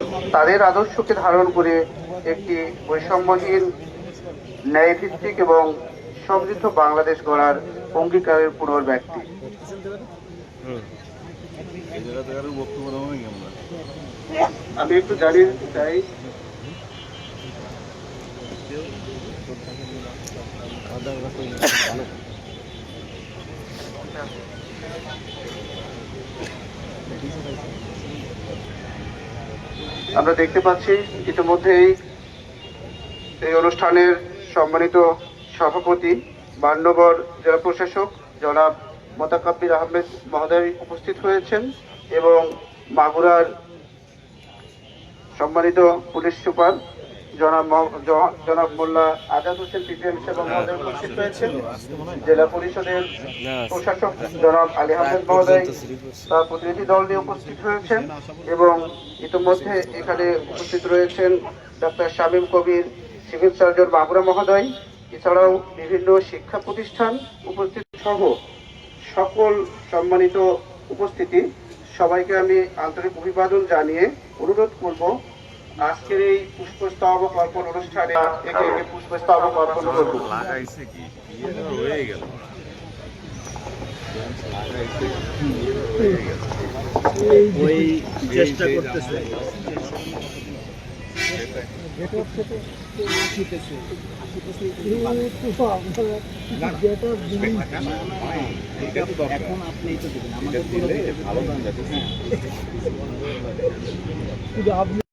তাদের আদর্শকে ধারণ করে একটি বৈষম্যহীন, ন্যায়ভিত্তিক এবং সমৃদ্ধ বাংলাদেশ গড়ার অঙ্গীকারের পুনর্ব্যক্তি। আমি একটু জানিয়ে দিতে চাই, আমরা দেখতে পাচ্ছি ইতিমধ্যেই এই অনুষ্ঠানের সম্মানিত সভাপতি, মান্যবর জেলা প্রশাসক জনাব মোতাকাব্বির আহমেদ মহোদয় উপস্থিত হয়েছেন এবং মাগুরার সম্মানিত পুলিশ সুপার জনাব মোল্লা আজাদ হোসেন পিপিএম সেবা মহোদয় উপস্থিত হয়েছেন। জেলা পরিষদের প্রশাসক জনাব আলী আহমেদ মহোদয় তার প্রতিনিধি দল নিয়ে উপস্থিত হয়েছেন এবং ইতিমধ্যে এখানে উপস্থিত রয়েছেন ডক্টর শামীম কবির, সিভিল সার্জন মাগুরা মহোদয়, এছাড়াও বিভিন্ন শিক্ষা প্রতিষ্ঠান উপস্থিত সহ সকল সম্মানিত উপস্থিতি, সবাইকে আমি আন্তরিক অভিবাদন জানিয়ে অনুরোধ করব আজকের এই পুষ্পস্তবক অর্পণ অনুষ্ঠানে একে একে পুষ্পস্তবক অর্পণ করব। চেষ্টা করতেছে এখন আপনি তো দেবেন আমাদের